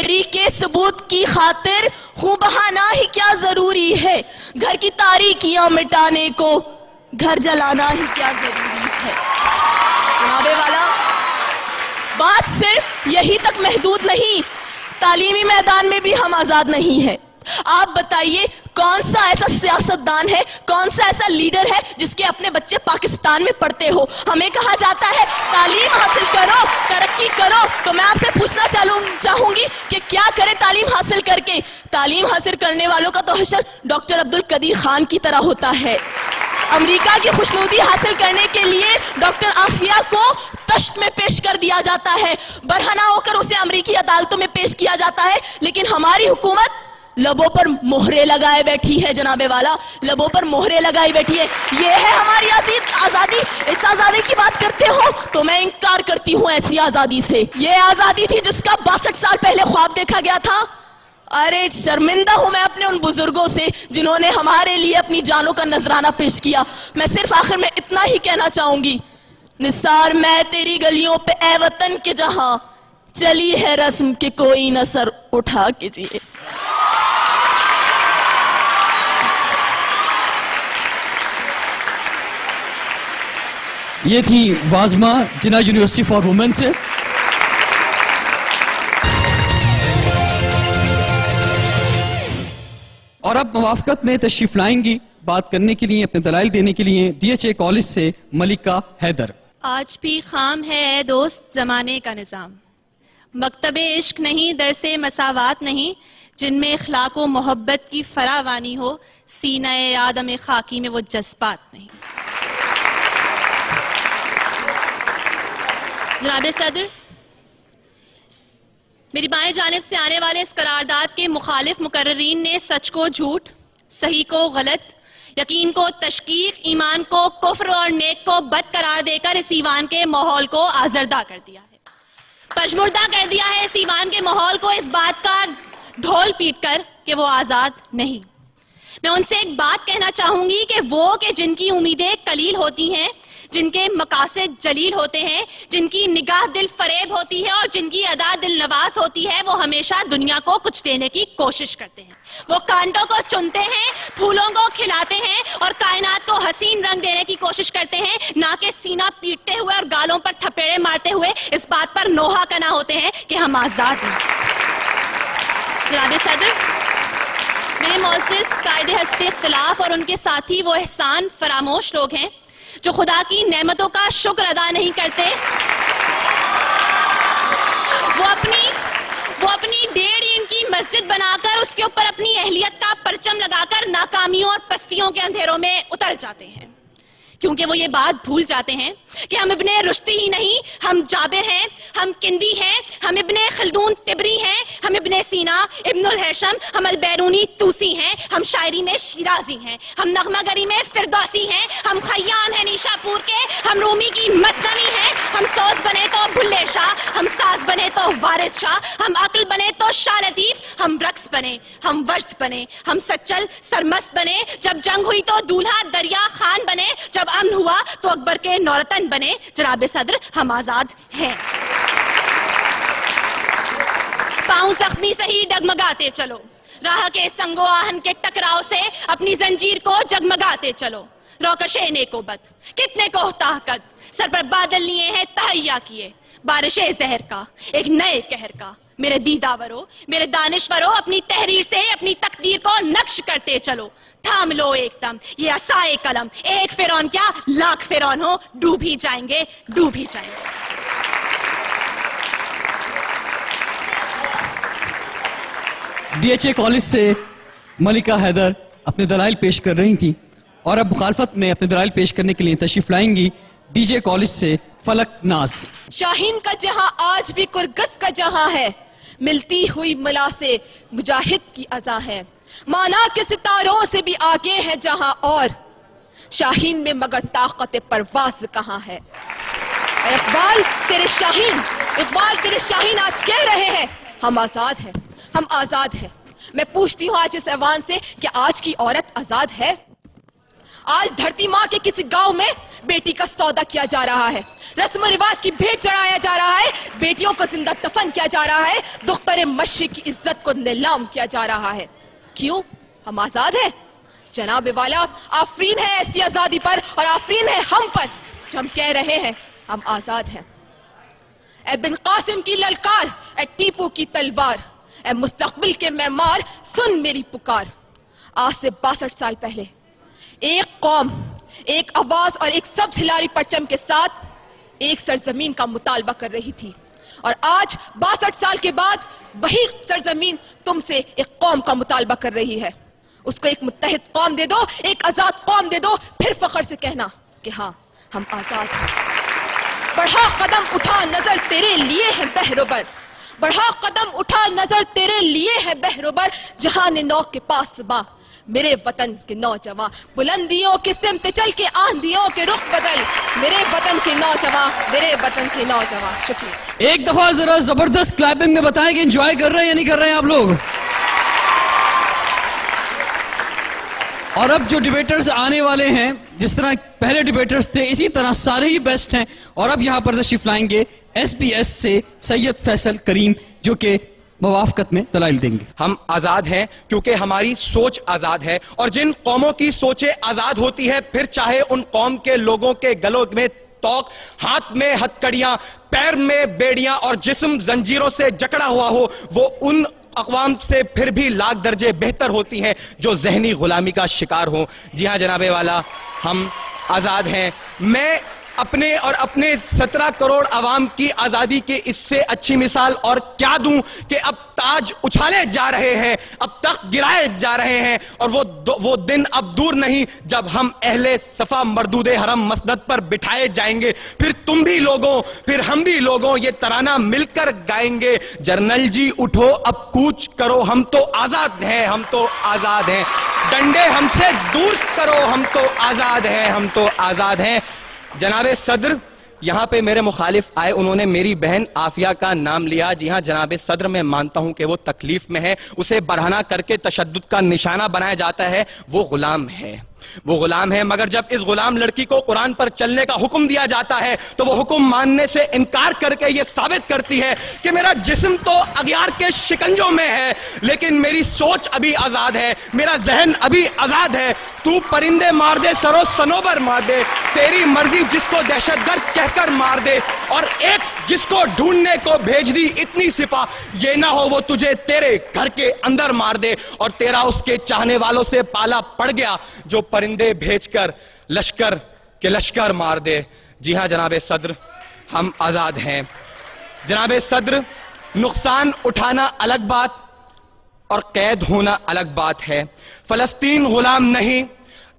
के सबूत की खातिर खूं बहाना ही क्या जरूरी है, घर की तारीकियां मिटाने को घर जलाना ही क्या जरूरी है। जनाबे वाला, बात सिर्फ यही तक महदूद नहीं, तालीमी मैदान में भी हम आजाद नहीं है। आप बताइए कौन सा ऐसा सियासतदान है, कौन सा ऐसा लीडर है जिसके अपने बच्चे पाकिस्तान में पढ़ते हो। हमें कहा जाता है तालीम हासिल करो, तरक्की करो, तो मैं आपसे पूछना चाहूंगी कि क्या करे तालीम हासिल करके। तालीम हासिल करने वालों का तो हशर डॉक्टर अब्दुल कदीर खान की तरह होता है। अमेरिका की खुशनुदी हासिल करने के लिए डॉक्टर आफिया को तश्त में पेश कर दिया जाता है, बरहना होकर उसे अमेरिकी अदालतों में पेश किया जाता है, लेकिन हमारी हुकूमत लबों पर मोहरे लगाए बैठी है। जनाबे वाला, लबों पर मोहरे लगाई बैठी है। ये है हमारी आजादी। इस आजादी की बात करते हो तो मैं इंकार करती हूं ऐसी आजादी से। ये आजादी थी जिसका 62 साल पहले ख्वाब देखा गया था। अरे शर्मिंदा हूं मैं अपने उन बुजुर्गों से जिन्होंने हमारे लिए अपनी जानों का नजराना पेश किया। मैं सिर्फ आखिर में इतना ही कहना चाहूंगी, निसार मैं तेरी गलियों पे ए वतन के जहां चली है रस्म के कोई न सर उठा के जिए। ये थी वाज़मा जिन्ना यूनिवर्सिटी फॉर वुमेन से। और अब मुवाफकत में तशरीफ लाएंगी बात करने के लिए, अपने दलाइल देने के लिए DHA कॉलेज से मलिका हैदर। आज भी खाम है दोस्त जमाने का निज़ाम, मकतबे इश्क नहीं, दरसे मसावात नहीं, जिनमें इखलाक व मोहब्बत की फरावानी हो, सीना-ए आदम खाकी में वो जज्बात नहीं। जनाबे सदर, मेरी बाएं जानिब से आने वाले इस करारदाद के मुखालिफ मुकर्रीन ने सच को झूठ, सही को गलत, यकीन को तशकीक, ईमान को कुफ्र और नेक को बद करार देकर इस ईवान के माहौल को आजरदा कर दिया है, पशमुर्दा कर दिया है इस ईवान के माहौल को, इस बात का ढोल पीट कर कि वो आजाद नहीं। मैं उनसे एक बात कहना चाहूंगी कि वो कि जिनकी उम्मीदें कलील होती हैं, जिनके मकासद जलील होते हैं, जिनकी निगाह दिल फरेब होती है और जिनकी अदा दिल नवाज होती है, वो हमेशा दुनिया को कुछ देने की कोशिश करते हैं। वो कांटों को चुनते हैं, फूलों को खिलाते हैं और कायनात को हसीन रंग देने की कोशिश करते हैं, ना कि सीना पीटते हुए और गालों पर थपेड़े मारते हुए इस बात पर नोहा कना होते हैं कि हम आजाद हैं। जनाब सदर, मेरे मोअज़्ज़िज़ कायदे हस्ब इख्तिलाफ और उनके साथी वो एहसान फरामोश लोग हैं जो खुदा की नेमतों का शुक्र अदा नहीं करते। वो अपनी 1.5 ईंट की मस्जिद बनाकर उसके ऊपर अपनी अहलियत का परचम लगाकर नाकामियों और पस्तियों के अंधेरों में उतर जाते हैं, क्योंकि वो ये बात भूल जाते हैं कि हम इब्ने रुश्दी ही नहीं, हम जाबिर हैं, हम किंदी हैं, हम इब्ने खल्दून तिबरी हैं, हम इब्ने सीना, इब्नुल हैशम, हम अल-बैरूनी तूसी हैं, हम शायरी में शिराजी हैं, हम नगमागरी में फिरदौसी हैं, हम खय्याम हैं नीशापुर के, हम रूमी की मस्नवी हैं, हम सोज बने तो भुल्ले शाह, हम साज बने तो वारिस शाह, हम अक्ल बने तो शाह लतीफ, हम रक्स बने, हम वज्द बने, हम सच्चल सरमस्त बने, जब जंग हुई तो दूल्हा दरिया खान बने, जब अमन हुआ तो अकबर के नौरतन बने। जनाब सदर, हम आजाद हैं। पांव जख्मी से ही डगमगाते चलो, राह के संगो आहन के टकराव से अपनी जंजीर को जगमगाते चलो। रोकशे नेकोबत, कितने को ताकत, सर पर बादल लिए हैं तहैया किए, बारिशे जहर का, एक नए कहर का। मेरे दीदावरो, मेरे दानिश्वरो, अपनी तहरीर से अपनी तकदीर को नक्श करते चलो। थाम लो एकदम ये असाए कलम, एक फिरौन क्या लाख फिरौन हो, डूब ही जाएंगे, डूब ही जाएंगे। DHA कॉलेज से मलिका हैदर अपने दलाइल पेश कर रही थी और अब मुखालफत में अपने दलाइल पेश करने के लिए तशरीफ लाएंगी DJ कॉलेज से फलक नाज। शाहीन का जहां आज भी कुरगस का जहां है, मिलती हुई मला से मुजाहिद की अज़ा है, माना के सितारों से भी आगे है जहां और शाहीन में मगर ताकत परवाज कहां है। इकबाल तेरे शाहीन आज कह रहे हैं हम आजाद हैं, हम आजाद हैं। मैं पूछती हूँ आज इस ऐवान से कि आज की औरत आजाद है? आज धरती माँ के किसी गांव में बेटी का सौदा किया जा रहा है, रस्म रिवाज की भेंट चढ़ाया जा रहा है, बेटियों को जिंदा दफन किया जा रहा है, दुख्तर मशरिक की इज्जत को नीलाम किया जा रहा है। क्यों? हम आजाद हैं जनाब वाला। आफरीन है ऐसी आजादी पर और आफरीन है हम पर जो हम कह रहे हैं हम आजाद हैं। ए बिन कासिम की ललकार, ए टीपू की तलवार, ए मुस्तकबिल के मेमार, सुन मेरी पुकार। आज से 62 साल पहले एक कौम, एक आवाज और एक सब्ज हिलारी परचम के साथ एक सरजमीन का मुतालबा कर रही थी, और आज 62 साल के बाद वही सरजमीन तुमसे एक कौम का मुतालबा कर रही है। उसको एक मुत्तहिद कौम दे दो, एक आजाद कौम दे दो, फिर फख्र से कहना कि हाँ हम आजाद हैं। बढ़ा कदम उठा नजर तेरे लिए है बहरोबर, बढ़ा कदम उठा नजर तेरे लिए है बहरोबर, जहां नौ के पास बा मेरे वतन के नौजवान, बुलंदियों के सिमत चल के आंधियों के रुख बदल, मेरे वतन के नौजवान, मेरे वतन के नौजवान। शुक्रिया। एक दफा जरा जबरदस्त क्लैपिंग में बताएं कि एंजॉय कर रहे हैं या नहीं कर रहे हैं आप लोग। और अब जो डिबेटर्स आने वाले हैं, जिस तरह पहले डिबेटर्स थे इसी तरह सारे ही बेस्ट हैं। और अब यहां पर तशरीफ लाएंगे SBS से सैयद फैसल करीम, जो कि मवाफकत में दलाइल देंगे। हम आजाद हैं क्योंकि हमारी सोच आजाद है, और जिन कौमों की सोचें आजाद होती है, फिर चाहे उन कौम के लोगों के गलों में तोक, हाथ में हथकड़ियां, पैर में बेड़ियां और जिस्म जंजीरों से जकड़ा हुआ हो, वो उन अक़वाम से फिर भी लाख दर्जे बेहतर होती हैं जो ज़हनी गुलामी का शिकार हो। जी हाँ जनाबे वाला, हम आजाद हैं। मैं अपने और अपने 17 करोड़ अवाम की आजादी के इससे अच्छी मिसाल और क्या दूं कि अब ताज उछाले जा रहे हैं, अब तख्त गिराए जा रहे हैं, और वो दिन अब दूर नहीं जब हम अहले सफा मरदूदे हरम मसनद पर बिठाए जाएंगे। फिर तुम भी लोगों, फिर हम भी लोगों ये तराना मिलकर गाएंगे। जर्नल जी उठो अब कूच करो, हम तो आजाद हैं, हम तो आजाद हैं। डंडे हमसे दूर करो, हम तो आजाद हैं, हम तो आजाद हैं। जनाबे सदर यहां पे मेरे मुखालिफ आए, उन्होंने मेरी बहन आफिया का नाम लिया। जी हां जनाबे सदर, मैं मानता हूं कि वो तकलीफ में है, उसे बरहना करके तशद्दुद का निशाना बनाया जाता है। वो गुलाम है, वो गुलाम है, मगर जब इस गुलाम लड़की को कुरान पर चलने का हुक्म दिया जाता है तो वो हुक्म मानने से इनकार करके ये साबित करती है कि मेरा जिस्म तो अगियार के शिकंजों में है, लेकिन मेरी सोच अभी आजाद है, मेरा जहन अभी आजाद है। तू परिंदे मार दे, सरो सनोबर मार दे, तेरी मर्जी जिसको दहशतगर्द कहकर मार दे, और एक जिसको ढूंढने को भेज दी इतनी सिपा, ये ना हो वो तुझे तेरे घर के अंदर मार दे, और तेरा उसके चाहने वालों से पाला पड़ गया जो परिंदे भेजकर लश्कर के लश्कर मार दे। जी हां जनाबे सदर, हम आजाद हैं। जनाबे सदर, नुकसान उठाना अलग बात और कैद होना अलग बात है। फलस्तीन गुलाम नहीं,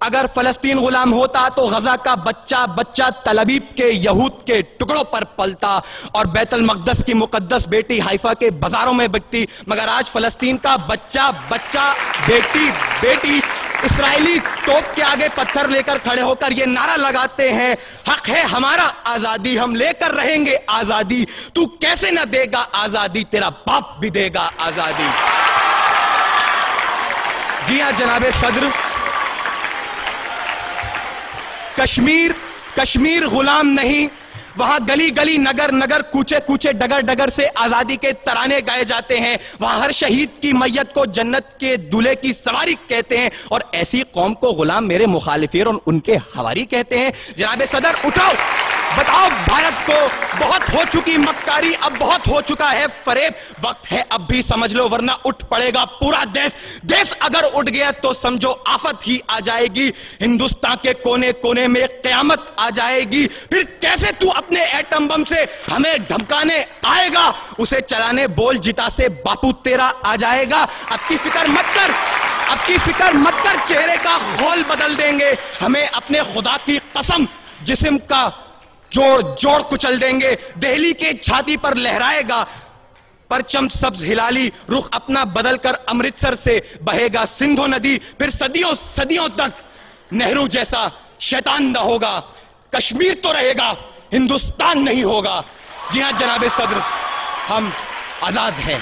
अगर फलस्तीन गुलाम होता तो गजा का बच्चा बच्चा तलबीब के यहूद के टुकड़ों पर पलता और बैतुल मक़दस की मुकद्दस बेटी हाइफा के बाजारों में बिकती, मगर आज फलस्तीन का बच्चा बच्चा बेटी बेटी इस्राएली तोप के आगे पत्थर लेकर खड़े होकर ये नारा लगाते हैं, हक है हमारा आजादी, हम लेकर रहेंगे आजादी, तू कैसे ना देगा आजादी, तेरा बाप भी देगा आजादी। जी हां जनाबे सदर, कश्मीर गुलाम नहीं, वहां गली गली नगर नगर कूचे कूचे डगर डगर से आजादी के तराने गाए जाते हैं, वहां हर शहीद की मैयत को जन्नत के दूल्हे की सवारी कहते हैं, और ऐसी कौम को गुलाम मेरे मुखालिफिन और उनके हवारी कहते हैं। जनाबे सदर उठाओ, बताओ भारत को बहुत हो चुकी मक्कारी, अब बहुत हो चुका है फरेब, वक्त है अब भी समझ लो वरना उठ पड़ेगा पूरा देश। देश अगर उठ गया तो समझो आफत ही आ जाएगी, हिंदुस्तान के कोने कोने में कयामत आ जाएगी। फिर कैसे तू अपने एटम बम से हमें धमकाने आएगा, उसे चलाने बोल जिता से बापू तेरा आ जाएगा। अब की फिक्र मत कर, अब की फिक्र मत कर, चेहरे का खोल बदल देंगे, हमें अपने खुदा की कसम जिस्म का जोड़ जोड़ कुचल देंगे। दिल्ली के छाती पर लहराएगा परचम सब्ज हिलाली, रुख अपना बदलकर अमृतसर से बहेगा सिंधु नदी, फिर सदियों सदियों तक नेहरू जैसा शैतान न होगा। कश्मीर तो रहेगा, हिंदुस्तान नहीं होगा। जी हां जनाबे सदर, हम आजाद हैं।